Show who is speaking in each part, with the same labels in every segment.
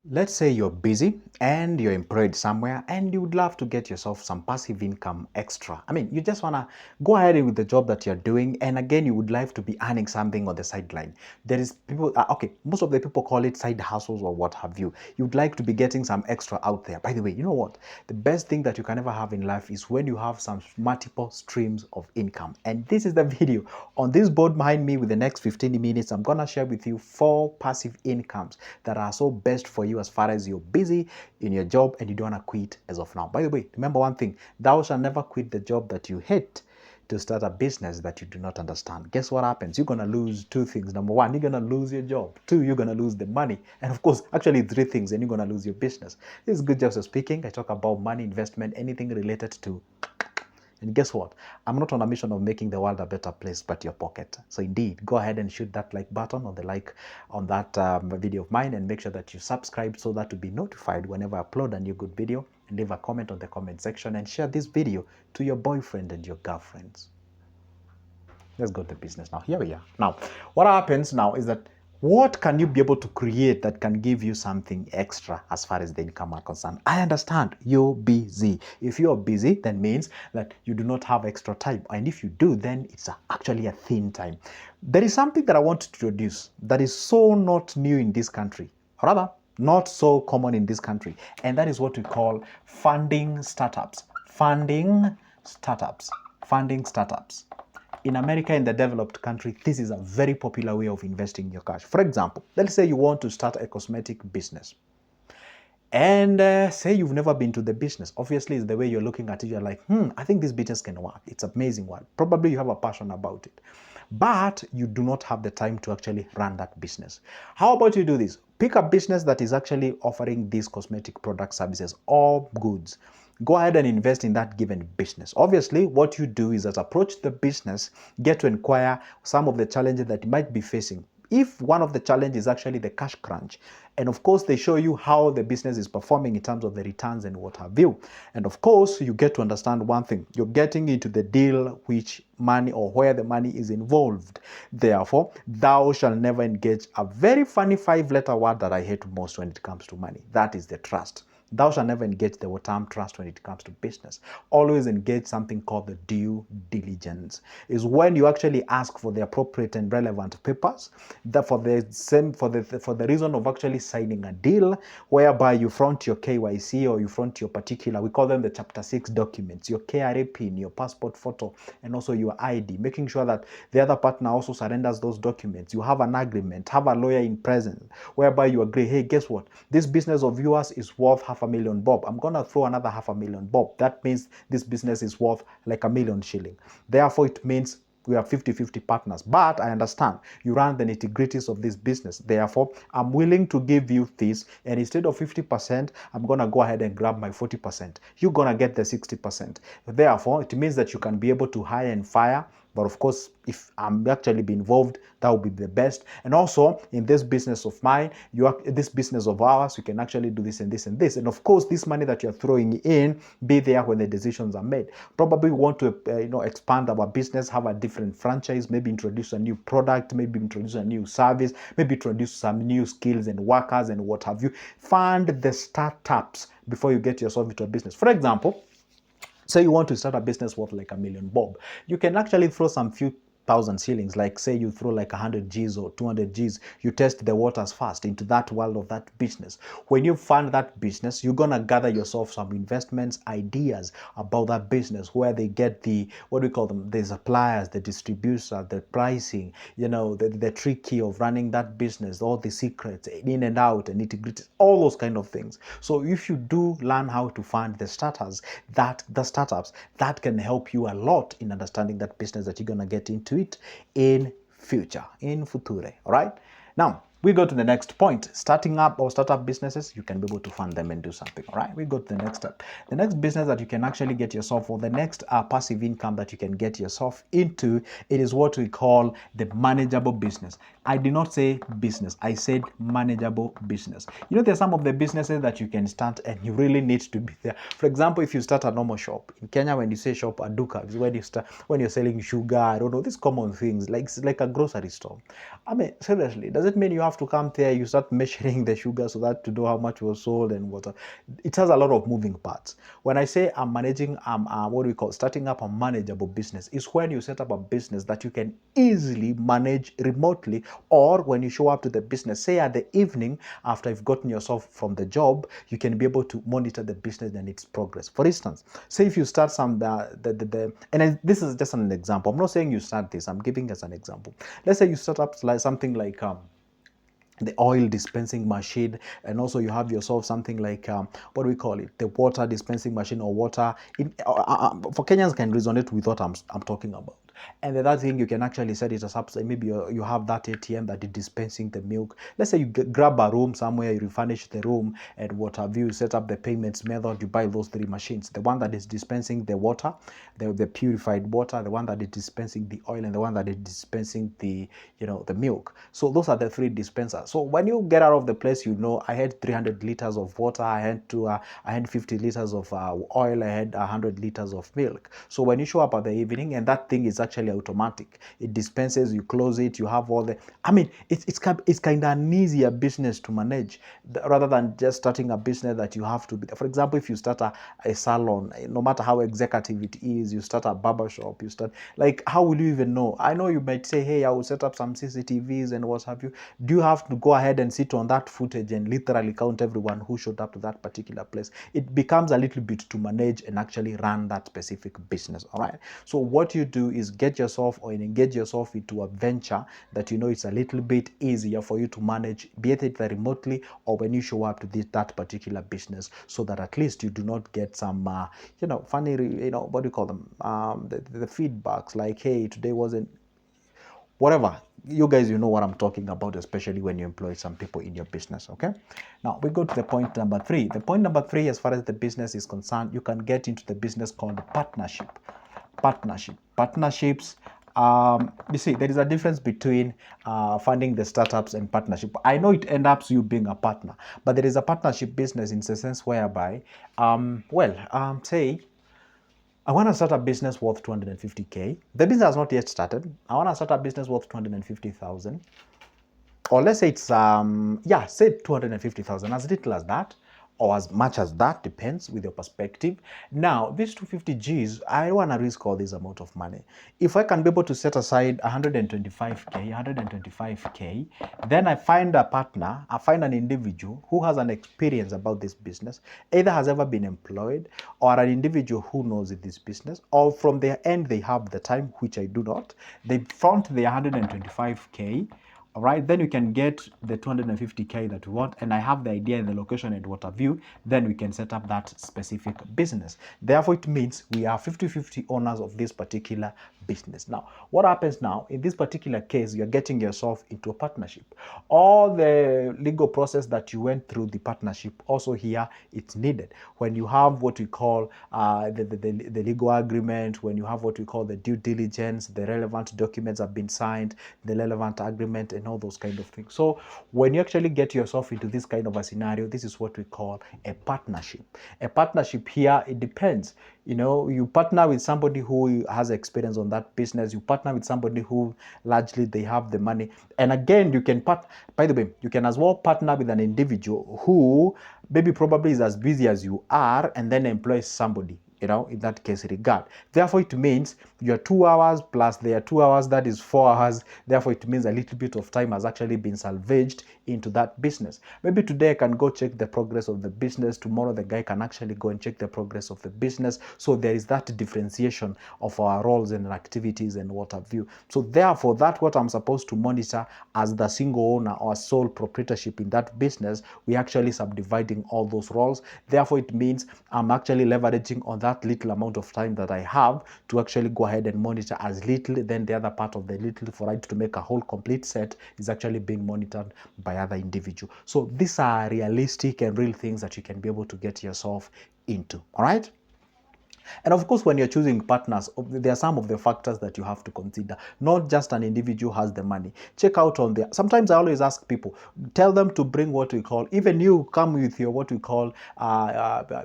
Speaker 1: Let's say you're busy and you're employed somewhere and you would love to get yourself some passive income extra. I mean, you just want to go ahead with the job that you're doing, and again, you would like to be earning something on the sideline. There is people, okay, most of the people call it side hustles or what have you. You'd like to be getting some extra out there. By the way, you know what? The best thing that you can ever have in life is when you have some multiple streams of income. And this is the video. On this board behind me with the next 15 minutes, I'm going to share with you 4 passive incomes that are so best for you as far as you're busy in your job and you don't want to quit as of now. By the way, remember one thing: thou shalt never quit the job that you hate to start a business that you do not understand. Guess what happens? You're going to lose 2 things. Number 1, you're going to lose your job. 2, you're going to lose the money. And of course, actually 3 things, and you're going to lose your business. This is Good Jobs Speaking. I talk about money, investment, anything related to. And guess what? I'm not on a mission of making the world a better place, but your pocket. So indeed, go ahead and shoot that like button or the like on that video of mine, and make sure that you subscribe so that to be notified whenever I upload a new good video, and leave a comment on the comment section and share this video to your boyfriend and your girlfriends. Let's go to business now. Here we are. Now, what happens now is that what can you be able to create that can give you something extra as far as the income are concerned? I understand you're busy. If you're busy, that means that you do not have extra time. And if you do, then it's actually a thin time. There is something that I want to introduce that is so not new in this country, or rather, not so common in this country. And that is what we call funding startups. Funding startups. Funding startups. In America, in the developed country, this is a very popular way of investing your cash. For example, let's say you want to start a cosmetic business. And say you've never been to the business. Obviously, it's the way you're looking at it. You're like, I think this business can work. It's an amazing one. Probably you have a passion about it. But you do not have the time to actually run that business. How about you do this? Pick a business that is actually offering these cosmetic product services or goods. Go ahead and invest in that given business. Obviously, what you do is that approach the business, get to inquire some of the challenges that you might be facing. If one of the challenges is actually the cash crunch, and of course they show you how the business is performing in terms of the returns and what have you. And of course, you get to understand one thing: you're getting into the deal which money, or where the money is involved. Therefore, thou shalt never engage a very funny 5-letter word that I hate most when it comes to money. That is the trust. Thou shalt never engage the term trust when it comes to business. Always engage something called the due diligence. Is when you actually ask for the appropriate and relevant papers, that for the reason of actually signing a deal, whereby you front your KYC or you front your particular, we call them the Chapter 6 documents, your KRA PIN, your passport photo, and also your ID, making sure that the other partner also surrenders those documents. You have an agreement, have a lawyer in presence, whereby you agree, hey, guess what? This business of yours is worth $500,000 bob. I'm gonna throw another $500,000 bob. That means this business is worth like $1,000,000. Therefore, it means we are 50-50 partners. But I understand you run the nitty-gritties of this business. Therefore, I'm willing to give you this, and instead of 50%, I'm gonna go ahead and grab my 40%. You're gonna get the 60%. Therefore, it means that you can be able to hire and fire. But of course, if I'm actually be involved, that would be the best. And also, in this business of mine, this business of ours, you can actually do this and this and this. And of course, this money that you're throwing in, be there when the decisions are made. Probably we want to expand our business, have a different franchise, maybe introduce a new product, maybe introduce a new service, maybe introduce some new skills and workers and what have you. Fund the startups before you get yourself into a business. For example, say you want to start a business worth like $1,000,000 bob. You can actually throw some few thousand shillings, like say you throw like 100 G's or 200 G's. You test the waters first into that world of that business. When you fund that business, you're gonna gather yourself some investments, ideas about that business, where they get the, what do we call them, the suppliers, the distributor, the pricing, the tricky of running that business, all the secrets in and out and nitty-gritty, all those kind of things. So if you do learn how to fund the startups, that can help you a lot in understanding that business that you're gonna get into it in future, in future. All right, now we go to the next point. Starting up or startup businesses, you can be able to fund them and do something. All right, we go to the next step. The next business that you can actually get yourself, or the next passive income that you can get yourself into, it is what we call the manageable business. I did not say business, I said manageable business. There's some of the businesses that you can start and you really need to be there. For example, if you start a normal shop in Kenya, when you say shop, a duka is when you're selling sugar, I don't know, these common things, like it's like a grocery store. I mean, seriously, does it mean you have have to come there, you start measuring the sugar so that to know how much was sold and what. It has a lot of moving parts. When I say I'm managing, what do we call starting up a manageable business, is when you set up a business that you can easily manage remotely, or when you show up to the business, say at the evening after you've gotten yourself from the job, you can be able to monitor the business and its progress. For instance, say if you start some this is just an example. I'm not saying you start this. I'm giving as an example. Let's say you start up like something like the oil dispensing machine, and also you have yourself something like what do we call it, the water dispensing machine, or water for Kenyans can resonate with what I'm talking about. And the other thing, you can actually set it as up, say maybe you have that ATM that is dispensing the milk. Let's say you grab a room somewhere, you refurnish the room, and what have you, set up the payments method, you buy those three machines, the one that is dispensing the water, the purified water, the one that is dispensing the oil, and the one that is dispensing the the milk. So those are the three dispensers. So when you get out of the place, I had 300 liters of water, I had 50 liters of oil, I had 100 liters of milk. So when you show up at the evening, and that thing is actually automatic, it dispenses, you close it, you have all the, it's kind of an easier business to manage rather than just starting a business that you have to be. For example, if you start a salon, no matter how executive it is, you start a barber shop, you start, like, how will you even know? I know you might say, hey, I will set up some CCTVs and what have you. Do you have to go ahead and sit on that footage and literally count everyone who showed up to that particular place? It becomes a little bit to manage and actually run that specific business. All right. So what you do is get yourself or engage yourself into a venture that it's a little bit easier for you to manage, be it remotely or when you show up to that particular business, so that at least you do not get some funny, what do you call them, the feedbacks like, hey, today wasn't, whatever. You guys, you know what I'm talking about, especially when you employ some people in your business. Okay, now we go to the point number 3. The point number 3, as far as the business is concerned, you can get into the business called partnerships. You see, there is a difference between funding the startups and partnership. I know it ends up you being a partner, but there is a partnership business in the sense whereby say I want to start a business worth 250K. The business has not yet started. I want to start a business worth 250,000. Or let's say it's, say 250,000, as little as that, or as much as that, depends with your perspective. Now, these 250 Gs, I don't want to risk all this amount of money. If I can be able to set aside 125K, then I find a partner, I find an individual who has an experience about this business, either has ever been employed, or an individual who knows this business, or from their end, they have the time, which I do not. They front the 125K. All right, then you can get the 250K that we want, and I have the idea and the location and what have you, then we can set up that specific business. Therefore, it means we are 50-50 owners of this particular business. Now, what happens now, in this particular case, you're getting yourself into a partnership. All the legal process that you went through the partnership, also here, it's needed. When you have what we call the legal agreement, when you have what we call the due diligence, the relevant documents have been signed, the relevant agreement, and all those kind of things. So when you actually get yourself into this kind of a scenario, this is what we call a partnership. A partnership here, it depends. You partner with somebody who has experience on that business. You partner with somebody who largely they have the money. And again, you can by the way, you can as well partner with an individual who maybe probably is as busy as you are, and then employs somebody, in that case regard. Therefore, it means your 2 hours plus their 2 hours, that is 4 hours. Therefore, it means a little bit of time has actually been salvaged into that business. Maybe today I can go check the progress of the business. Tomorrow the guy can actually go and check the progress of the business. So there is that differentiation of our roles and activities and what have you. So therefore, that's what I'm supposed to monitor as the single owner or sole proprietorship in that business. We actually subdividing all those roles. Therefore, it means I'm actually leveraging on that little amount of time that I have to actually go ahead and monitor as little, then the other part of the little for it to make a whole complete set is actually being monitored by other individual. So these are realistic and real things that you can be able to get yourself into. All right. And of course, when you're choosing partners, there are some of the factors that you have to consider. Not just an individual has the money. Check out on there. Sometimes I always ask people, tell them to bring what we call, even you come with your what we call,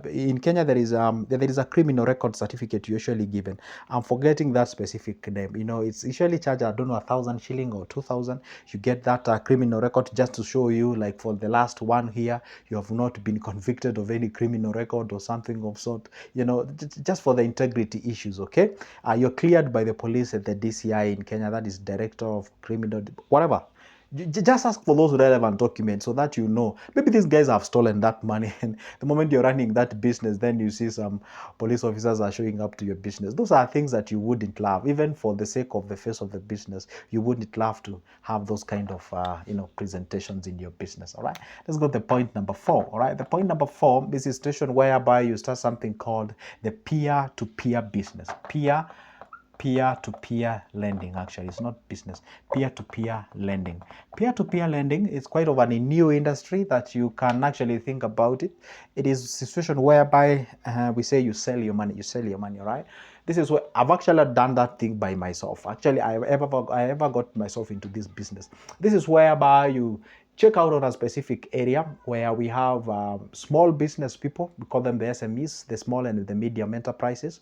Speaker 1: in Kenya there is a criminal record certificate usually given. I'm forgetting that specific name. You know, it's usually charged, I don't know, 1,000 shilling or 2,000. You get that criminal record just to show you, like for the last 1 year, you have not been convicted of any criminal record or something of sort. You know, just for the integrity issues. Okay, you're cleared by the police at the DCI in Kenya. That is Director of Criminal, whatever. Just ask for those relevant documents so that you know maybe these guys have stolen that money, and the moment you're running that business, then you see some police officers are showing up to your business. Those are things that you wouldn't love, even for the sake of the face of the business. You wouldn't love to have those kind of presentations in your business. All right, let's go to the point number 4. All right, the point number 4 is a situation whereby you start something called the peer-to-peer business. Peer-to-peer lending. Actually, it's not business. Peer-to-peer lending. Peer-to-peer lending is quite of a new industry that you can actually think about it. It is a situation whereby we say you sell your money. All right. This is where I've actually done that thing by myself. Actually, I ever got myself into this business. This is whereby you check out on a specific area where we have small business people. We call them the SMEs, the small and the medium enterprises.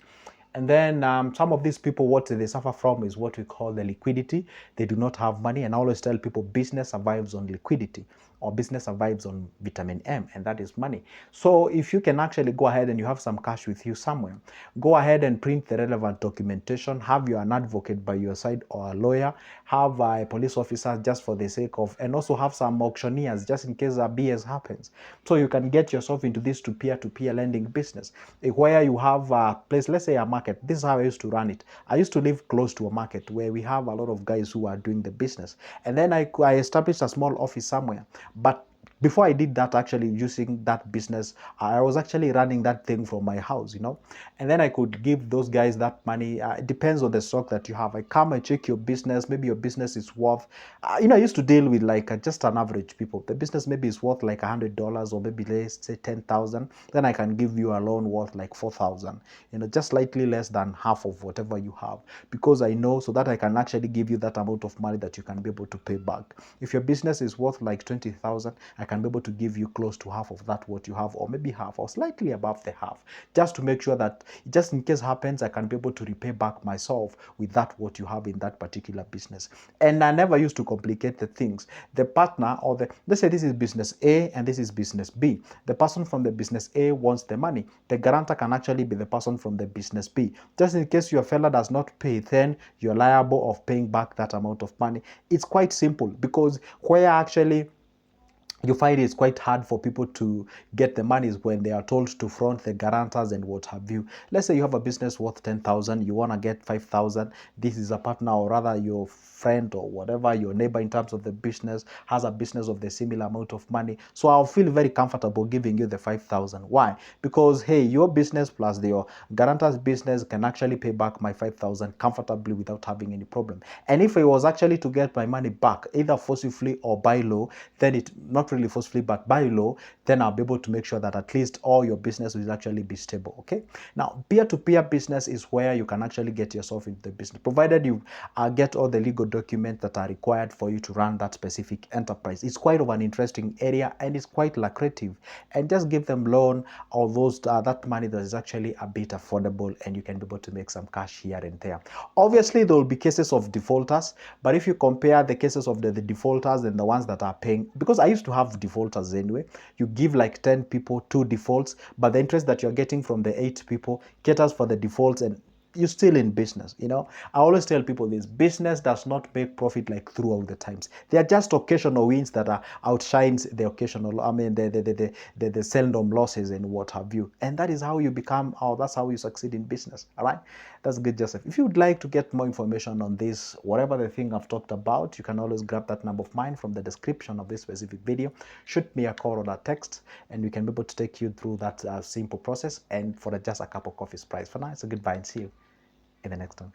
Speaker 1: And then some of these people, what they suffer from is what we call the liquidity. They do not have money. And I always tell people business survives on liquidity, or business survives on vitamin M, and that is money. So if you can actually go ahead and you have some cash with you somewhere, go ahead and print the relevant documentation, have you an advocate by your side or a lawyer, have a police officer just for the sake of, and also have some auctioneers just in case a BS happens. So you can get yourself into this to peer lending business where you have a place, let's say a market. This is how I used to run it. I used to live close to a market where we have a lot of guys who are doing the business. And then I established a small office somewhere. But before I did that, actually using that business, I was actually running that thing from my house, and then I could give those guys that money. It depends on the stock that you have. I come and check your business. Maybe your business is worth, I used to deal with like just an average people. The business maybe is worth like $100, or maybe let's say 10,000. Then I can give you a loan worth like 4,000, just slightly less than half of whatever you have, because I know, so that I can actually give you that amount of money that you can be able to pay back. If your business is worth like 20,000, I can be able to give you close to half of that what you have, or maybe half, or slightly above the half, just to make sure that just in case happens, I can be able to repay back myself with that what you have in that particular business. And I never used to complicate the things. The partner, or let's say this is business A and this is business B. The person from the business A wants the money. The guarantor can actually be the person from the business B. Just in case your fella does not pay, then you're liable of paying back that amount of money. It's quite simple, because where actually you find it's quite hard for people to get the monies when they are told to front the guarantors and what have you. Let's say you have a business worth 10,000, you want to get 5,000. This is a partner, or rather your friend or whatever, your neighbor in terms of the business, has a business of the similar amount of money. So I'll feel very comfortable giving you the 5,000. Why? Because hey, your business plus your guarantor's business can actually pay back my 5,000 comfortably without having any problem. And if it was actually to get my money back, either forcibly or by law, then it not really forcefully but by law, then I'll be able to make sure that at least all your business will actually be stable. Okay, now peer-to-peer business is where you can actually get yourself into the business, provided you get all the legal documents that are required for you to run that specific enterprise. It's quite of an interesting area, and it's quite lucrative. And just give them loan, or those that money that is actually a bit affordable, and you can be able to make some cash here and there. Obviously there will be cases of defaulters, but if you compare the cases of the defaulters and the ones that are paying, because I used to have defaulters anyway, you give like 10 people 2 defaults, but the interest that you're getting from the 8 people caters for the defaults, and you're still in business. I always tell people this: business does not make profit like throughout the times. They are just occasional wins that outshines the occasional, the seldom losses and what have you. And that is how you become, or that's how you succeed in business. All right, that's good, Joseph. If you would like to get more information on this, whatever the thing I've talked about, you can always grab that number of mine from the description of this specific video. Shoot me a call or a text, and we can be able to take you through that simple process, and for just a cup of coffee's price. For now, it's a goodbye, and see you in the next one.